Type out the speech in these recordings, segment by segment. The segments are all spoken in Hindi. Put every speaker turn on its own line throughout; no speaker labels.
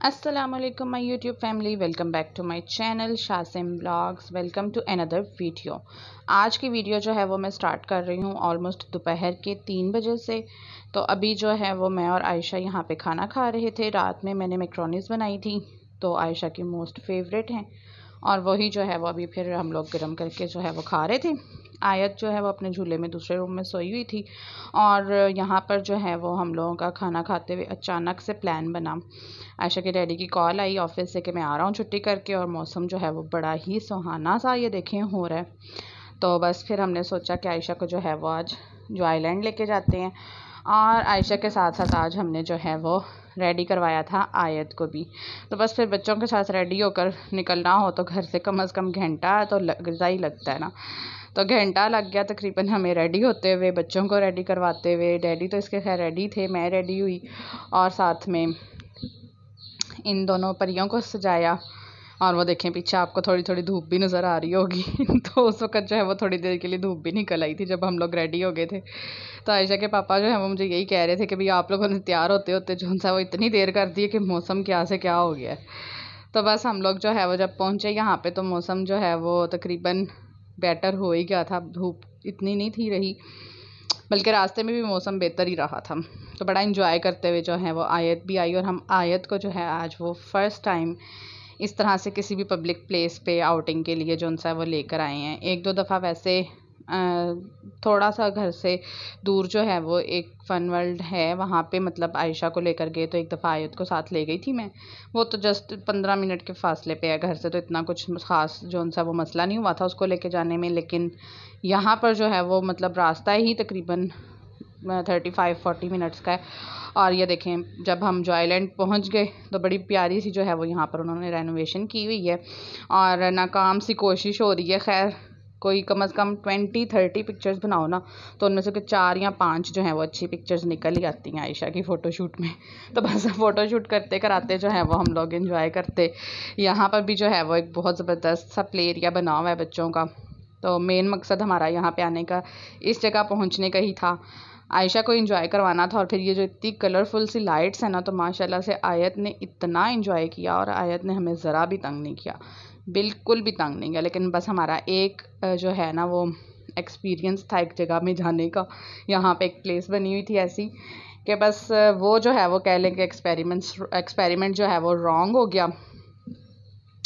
Assalamualaikum my YouTube family, welcome back to my channel Shasim blogs. Welcome to another video. आज की वीडियो जो है वो मैं स्टार्ट कर रही हूँ ऑलमोस्ट दोपहर के 3 बजे से। तो अभी जो है वो मैं और आयशा यहाँ पे खाना खा रहे थे। रात में मैंने मैक्रोनीज बनाई थी तो आयशा की मोस्ट फेवरेट हैं और वही जो है वो अभी फिर हम लोग गर्म करके जो है वो खा रहे थे। आयत जो है वो अपने झूले में दूसरे रूम में सोई हुई थी और यहाँ पर जो है वो हम लोगों का खाना खाते हुए अचानक से प्लान बना। आयशा के डैडी की कॉल आई ऑफिस से कि मैं आ रहा हूँ छुट्टी करके और मौसम जो है वो बड़ा ही सुहाना सा ये देखें हो रहा है। तो बस फिर हमने सोचा कि आयशा को जो है वो आज जो आइलैंड लेके जाते हैं और आयशा के साथ साथ आज हमने जो है वो रेडी करवाया था आयत को भी। तो बस फिर बच्चों के साथ रेडी होकर निकलना हो तो घर से कम से कम घंटा तो लगता ही लगता है ना। तो घंटा लग गया तकरीबन हमें रेडी होते हुए, बच्चों को रेडी करवाते हुए। डैडी तो इसके खैर रेडी थे, मैं रेडी हुई और साथ में इन दोनों परियों को सजाया। और वो देखें पीछे आपको थोड़ी थोड़ी धूप भी नज़र आ रही होगी तो उस वक्त जो है वो थोड़ी देर के लिए धूप भी निकल आई थी जब हम लोग रेडी हो गए थे। तो आयशा के पापा जो है वो मुझे यही कह रहे थे कि भाई आप लोगों ने तैयार होते होते जो सा वो इतनी देर कर दी है कि मौसम क्या से क्या हो गया है। तो बस हम लोग जो है वो जब पहुँचे यहाँ पे तो मौसम जो है वो तकरीबन बेटर हो ही गया था, धूप इतनी नहीं थी रही, बल्कि रास्ते में भी मौसम बेहतर ही रहा था। तो बड़ा इंजॉय करते हुए जो है वो आयत भी आई और हम आयत को जो है आज वो फ़र्स्ट टाइम इस तरह से किसी भी पब्लिक प्लेस पे आउटिंग के लिए जो उनसा है वो लेकर आए हैं। एक दो दफ़ा वैसे थोड़ा सा घर से दूर जो है वो एक फ़न वर्ल्ड है वहाँ पे मतलब आयशा को लेकर गए। तो एक दफ़ा आयत को साथ ले गई थी मैं, वो तो जस्ट 15 मिनट के फासले पे है घर से, तो इतना कुछ ख़ास जो उनसा वो मसला नहीं हुआ था उसको लेके जाने में। लेकिन यहाँ पर जो है वो मतलब रास्ता ही तकरीबन 35-40 मिनट्स का है। और ये देखें जब हम जो आइलैंड पहुँच गए तो बड़ी प्यारी सी जो है वो यहाँ पर उन्होंने रेनोवेशन की हुई है और नाकाम सी कोशिश हो रही है। खैर कोई कम से कम 20-30 पिक्चर्स बनाओ ना तो उनमें से 4 या 5 जो है वो अच्छी पिक्चर्स निकल ही आती हैं आयशा की फ़ोटोशूट में। तो बस फ़ोटोशूट करते कराते जो है वो हम लोग एंजॉय करते। यहाँ पर भी जो है वो एक बहुत ज़बरदस्त सा प्ले एरिया बना हुआ है बच्चों का। तो मेन मकसद हमारा यहाँ पे आने का इस जगह पहुँचने का ही था, आयशा को एंजॉय करवाना था। और फिर ये जो इतनी कलरफुल सी लाइट्स हैं ना तो माशाल्लाह से आयत ने इतना एंजॉय किया और आयत ने हमें ज़रा भी तंग नहीं किया, बिल्कुल भी तंग नहीं किया। लेकिन बस हमारा एक जो है ना वो एक्सपीरियंस था एक जगह में जाने का। यहाँ पे एक प्लेस बनी हुई थी ऐसी कि बस वो जो है वो कह लें कि एक्सपेरिमेंट जो है वो रॉन्ग हो गया।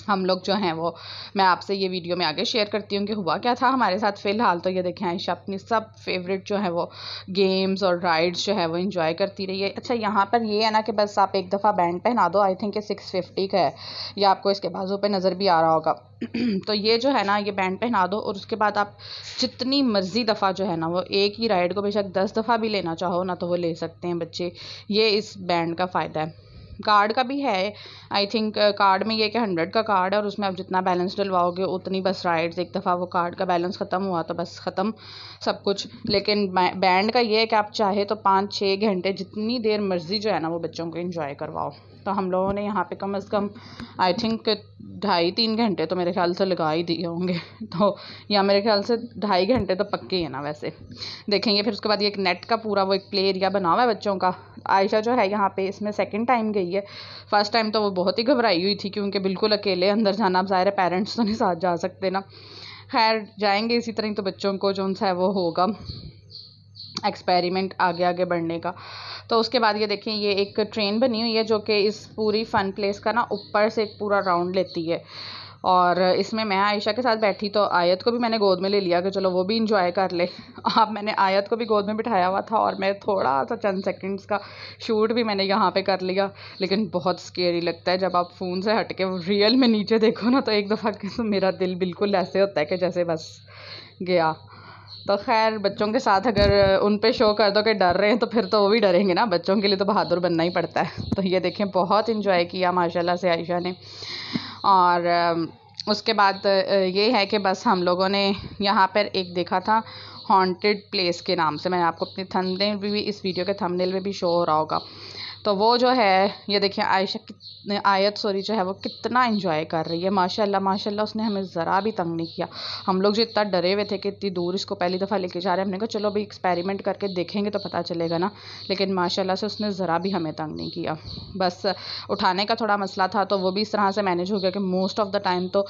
हम लोग जो हैं वो मैं आपसे ये वीडियो में आगे शेयर करती हूँ कि हुआ क्या था हमारे साथ। फ़िलहाल तो ये देखें आयशा अपनी सब फेवरेट जो है वो गेम्स और राइड्स जो है वो एंजॉय करती रही है। अच्छा यहाँ पर ये है ना कि बस आप एक दफ़ा बैंड पहना दो, आई थिंक 650 का है, या आपको इसके बाजू पे नज़र भी आ रहा होगा तो ये जो है ना ये बैंड पहना दो और उसके बाद आप जितनी मर्ज़ी दफ़ा जो है ना वो एक ही राइड को बेशक 10 दफ़ा भी लेना चाहो ना तो वो ले सकते हैं बच्चे। ये इस बैंड का फ़ायदा है। कार्ड का भी है, आई थिंक कार्ड में ये कि 100 का कार्ड है और उसमें आप जितना बैलेंस डलवाओगे उतनी बस राइड्स। एक दफ़ा वो कार्ड का बैलेंस ख़त्म हुआ तो बस ख़त्म सब कुछ। लेकिन बैंड का ये है कि आप चाहे तो 5-6 घंटे जितनी देर मर्ज़ी जो है ना वो बच्चों को एंजॉय करवाओ। तो हम लोगों ने यहाँ पे कम से कम आई थिंक 2.5-3 घंटे तो मेरे ख्याल से लगा ही दिए होंगे तो या मेरे ख्याल से 2.5 घंटे तो पक्के ही है ना वैसे देखेंगे। फिर उसके बाद ये एक नेट का पूरा वो एक प्ले एरिया बना हुआ है बच्चों का। आयशा जो है यहाँ पे इसमें सेकंड टाइम गई है, फ़र्स्ट टाइम तो वो बहुत ही घबराई हुई थी क्योंकि बिल्कुल अकेले अंदर जाना, अब ज़ाहिर है पेरेंट्स तो नहीं साथ जा सकते ना। खैर जाएंगे इसी तरह तो बच्चों को जो सा है वो होगा एक्सपेरिमेंट आगे आगे बढ़ने का। तो उसके बाद ये देखें ये एक ट्रेन बनी हुई है जो कि इस पूरी फ़न प्लेस का ना ऊपर से एक पूरा राउंड लेती है और इसमें मैं आयशा के साथ बैठी तो आयत को भी मैंने गोद में ले लिया कि चलो वो भी इंजॉय कर ले। अब मैंने आयत को भी गोद में बिठाया हुआ था और मैं थोड़ा सा चंद सेकंड्स का शूट भी मैंने यहाँ पे कर लिया। लेकिन बहुत स्केरी लगता है जब आप फ़ोन से हट के रियल में नीचे देखो ना तो एक दफ़ा तो मेरा दिल बिल्कुल ऐसे होता है कि जैसे बस गया। तो खैर बच्चों के साथ अगर उन पे शो कर दो कि डर रहे हैं तो फिर तो वो भी डरेंगे ना, बच्चों के लिए तो बहादुर बनना ही पड़ता है। तो ये देखें बहुत इंजॉय किया माशाल्लाह से आयशा ने। और उसके बाद ये है कि बस हम लोगों ने यहाँ पर एक देखा था हॉन्टेड प्लेस के नाम से, मैंने आपको अपने थंबनेल भी इस वीडियो के थंबनेल में भी शो हो रहा होगा। तो वो जो है ये देखिए आयत जो है वो कितना एंजॉय कर रही है। माशाल्लाह माशाल्लाह, उसने हमें ज़रा भी तंग नहीं किया। हम लोग जो इतना डरे हुए थे कि इतनी दूर इसको पहली दफ़ा लेके जा रहे हैं, हमने कहा चलो भाई एक्सपेरिमेंट करके देखेंगे तो पता चलेगा ना। लेकिन माशाल्लाह से उसने ज़रा भी हमें तंग नहीं किया। बस उठाने का थोड़ा मसला था तो वो भी इस तरह से मैनेज हो गया कि मोस्ट ऑफ द टाइम तो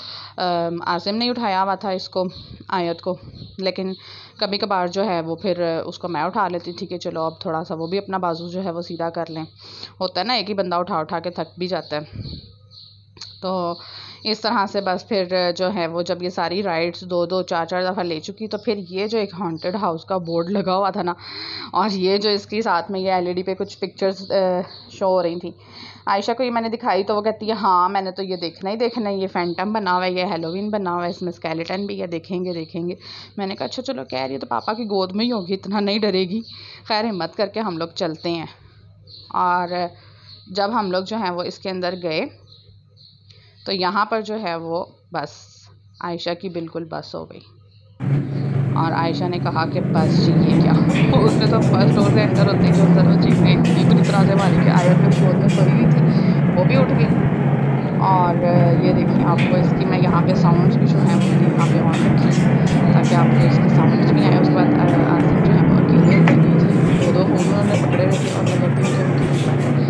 आसिम ने उठाया हुआ था इसको, आयत को, लेकिन कभी कभार जो है वो फिर उसको मैं उठा लेती थी कि चलो अब थोड़ा सा वो भी अपना बाजू जो है वो सीधा कर लें। होता है ना, एक ही बंदा उठा उठा के थक भी जाता है। तो इस तरह से बस फिर जो है वो जब ये सारी राइड्स 2-2 4-4 दफ़ा ले चुकी, तो फिर ये जो एक हॉन्टेड हाउस का बोर्ड लगा हुआ था ना, और ये जो इसके साथ में ये एलईडी पे कुछ पिक्चर्स शो हो रही थी, आयशा को ये मैंने दिखाई तो वो कहती है हाँ मैंने तो ये देखना ही देखना है, ये फैंटम बना हुआ है, ये हेलोवीन बना हुआ है, इसमें स्केलेटन भी है, देखेंगे देखेंगे। मैंने कहा अच्छा चलो, कह रही है तो पापा की गोद में ही होगी, इतना नहीं डरेगी। खैर हिम्मत करके हम लोग चलते हैं। और जब हम लोग जो हैं वो इसके अंदर गए तो यहाँ पर जो है वो बस आयशा की बिल्कुल बस हो गई, और आयशा ने कहा कि बस जी ये क्या। उसने तो फर्स्ट डोर से एंटर होते ही जो अंदर वो चीज़ गई थी पूरी तरह से मारी कि आयत में गोद में सोई हुई थी, वो भी उठ गई। और ये देखिए आपको इसकी मैं यहाँ पे साउंड्स भी जो है वो मैंने यहाँ पे ऑन रखी ताकि आपको इसके साउंड्स भी आए। उसके बाद आसिम जो है वो अकेले अंदर गई थी, दो उन्होंने पकड़े हुए थे और लगती है।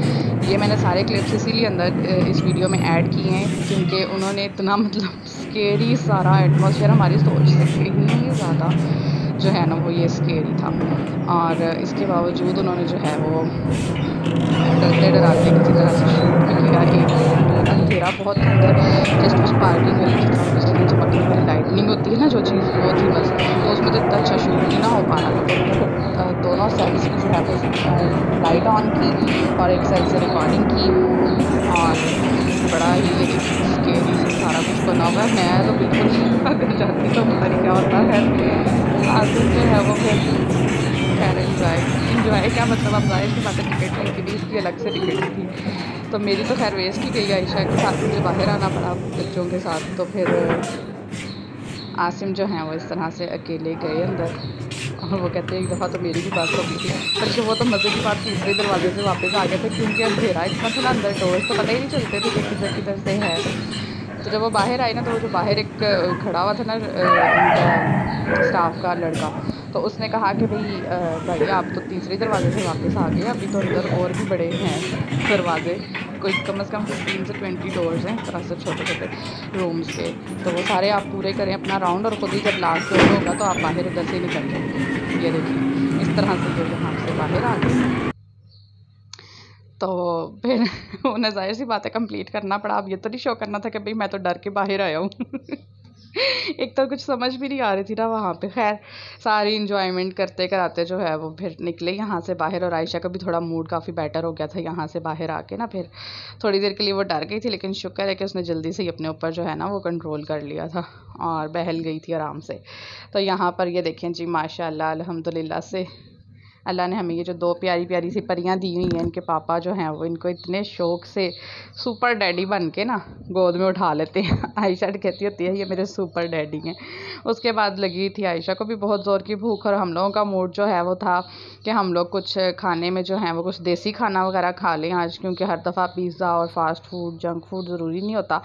ये मैंने सारे क्लिप्स इसीलिए अंदर इस वीडियो में ऐड किए हैं क्योंकि उन्होंने इतना मतलब स्केरी सारा एटमॉस्फेयर हमारी सोच से कहीं ज़्यादा जो है ना वो ये स्केरी था। और इसके बावजूद उन्होंने जो है वो डरते डराते किसी तरह से शूट भी किया। एक अंधेरा बहुत अंदर जस्ट उस पार्किंग में बिजली चमकने वाली लाइटनिंग होती है ना जो चीज़, वो थी बस। तो उसमें तो इतना अच्छा शूट नहीं ना हो पा रहा था। तो दोनों सेल्स की जो है वो लाइट ऑन की और एक सेल से रिकॉर्डिंग की, और बड़ा ही स्केरी सारा कुछ बना हुआ है। मैं तो बिल्कुल अगर जाती तो पता नहीं क्या होता है। आसिम जो है वो फिर खैर इंजॉय क्या मतलब, अब जाहिर सी बात है टिकट नहीं थी, इसकी अलग से टिकट थी। तो मेरी तो खैर वेस्ट ही गई आयशा के साथ, मुझे बाहर आना पड़ा बच्चों के साथ। तो फिर आसिम जो हैं वो इस तरह से अकेले गए अंदर, और वो कहते हैं एक दफ़ा तो मेरी भी बात हो गई थी, बल्कि वो तो मज़े की बात तीसरे दरवाजे से वापस आ गए थे क्योंकि अंधेरा इतना था ना अंदर, डोर्स तो पता ही नहीं चलते थे कि किधर किधर से है। तो जब वो बाहर आई ना तो वो जो बाहर एक खड़ा हुआ था ना उनका स्टाफ का लड़का, तो उसने कहा कि भाई आप तो तीसरे दरवाजे से वापस आ गए, अभी तो अंदर और भी बड़े हैं दरवाजे, कोई कम से कम 15 से 20 डोर्स हैं तरह से छोटे छोटे रूम्स के। तो वो सारे आप पूरे करें अपना राउंड, और ख़ुद ही जब लास्ट डोर होगा तो आप बाहर उधर से निकल जाएंगे। ये देखिए इस तरह से जो यहाँ से बाहर आ गए। तो फिर उन्हें जाहिर सी बात है कंप्लीट करना पड़ा। अब ये तो नहीं शो करना था कि भाई मैं तो डर के बाहर आया हूँ। एक तो कुछ समझ भी नहीं आ रही थी ना वहाँ पे। खैर सारी इंजॉयमेंट करते कराते जो है वो फिर निकले यहाँ से बाहर, और आयशा का भी थोड़ा मूड काफ़ी बेटर हो गया था यहाँ से बाहर आके ना। फिर थोड़ी देर के लिए वो डर गई थी, लेकिन शुक्र है कि उसने जल्दी से ही अपने ऊपर जो है ना वो कंट्रोल कर लिया था और बहल गई थी आराम से। तो यहाँ पर ये देखें जी माशाल्लाह अल्हम्दुलिल्लाह से अल्लाह ने हमें ये जो दो प्यारी प्यारी सी परियां दी हुई हैं, इनके पापा जो हैं वो इनको इतने शौक़ से सुपर डैडी बन के ना गोद में उठा लेते हैं। आयशा कहती होती है ये मेरे सुपर डैडी हैं। उसके बाद लगी थी आयशा को भी बहुत ज़ोर की भूख, और हम लोगों का मूड जो है वो था कि हम लोग कुछ खाने में जो है वो कुछ देसी खाना वगैरह खा लें आज, क्योंकि हर दफ़ा पिज़्ज़ा और फास्ट फूड जंक फूड ज़रूरी नहीं होता।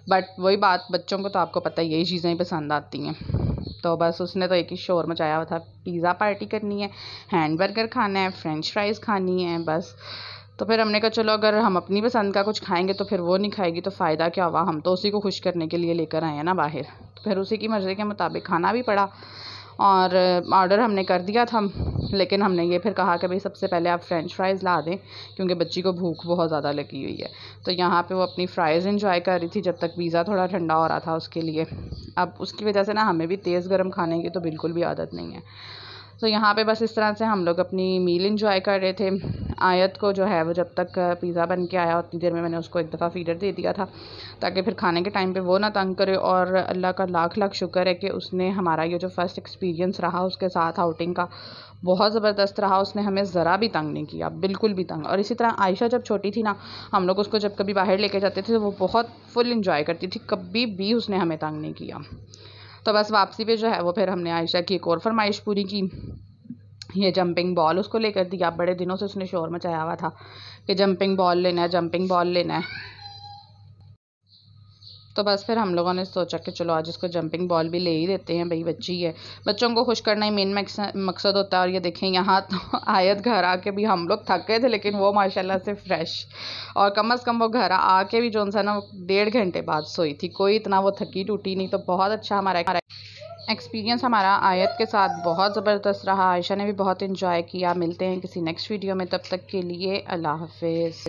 बट वही बात, बच्चों को तो आपको पता है यही चीज़ें ही पसंद आती हैं। तो बस उसने तो एक ही शोर मचाया हुआ था, पिज़्ज़ा पार्टी करनी है, हैमबर्गर खाना है, फ्रेंच फ्राइज़ खानी है बस। तो फिर हमने कहा चलो अगर हम अपनी पसंद का कुछ खाएंगे तो फिर वो नहीं खाएगी तो फ़ायदा क्या हुआ, हम तो उसी को खुश करने के लिए लेकर आए हैं ना बाहर। तो फिर उसी की मर्ज़ी के मुताबिक खाना भी पड़ा, और ऑर्डर हमने कर दिया था, लेकिन हमने ये फिर कहा कि भाई सबसे पहले आप फ्रेंच फ्राइज़ ला दें क्योंकि बच्ची को भूख बहुत ज़्यादा लगी हुई है। तो यहाँ पे वो अपनी फ़्राइज़ एंजॉय कर रही थी जब तक पिज़्ज़ा थोड़ा ठंडा हो रहा था उसके लिए। अब उसकी वजह से ना हमें भी तेज़ गर्म खाने की तो बिल्कुल भी आदत नहीं है। तो यहाँ पे बस इस तरह से हम लोग अपनी मील इंजॉय कर रहे थे। आयत को जो है वो जब तक पिज़्ज़ा बन के आया उतनी देर में मैंने उसको एक दफ़ा फीडर दे दिया था ताकि फिर खाने के टाइम पे वो ना तंग करे। और अल्लाह का लाख लाख शुक्र है कि उसने हमारा ये जो फ़र्स्ट एक्सपीरियंस रहा उसके साथ आउटिंग का बहुत ज़बरदस्त रहा। उसने हमें ज़रा भी तंग नहीं किया, बिल्कुल भी तंग। और इसी तरह आयशा जब छोटी थी ना, हम लोग उसको जब कभी बाहर लेके जाते थे तो वो बहुत फुल इंजॉय करती थी, कभी भी उसने हमें तंग नहीं किया। तो बस वापसी पे जो है वो फिर हमने आयशा की एक और फरमाइश पूरी की। ये जंपिंग बॉल उसको लेकर दिया। बड़े दिनों से उसने शोर मचाया हुआ था कि जंपिंग बॉल लेना है, जंपिंग बॉल लेना है। तो बस फिर हम लोगों ने सोचा कि चलो आज इसको जंपिंग बॉल भी ले ही देते हैं, भाई बच्ची है, बच्चों को खुश करना ही मेन मकसद होता है। और ये देखें यहाँ तो आयत घर आके भी हम लोग थक गए थे, लेकिन वो माशाल्लाह से फ्रेश, और कम से कम वो घर आके भी जो सा ना 1.5 घंटे बाद सोई थी, कोई इतना वो थकी टूटी नहीं। तो बहुत अच्छा हमारा एक्सपीरियंस हमारा आयत के साथ बहुत ज़बरदस्त रहा। आयशा ने भी बहुत इन्जॉय किया। मिलते हैं किसी नेक्स्ट वीडियो में, तब तक के लिए अल्लाह हाफिज़।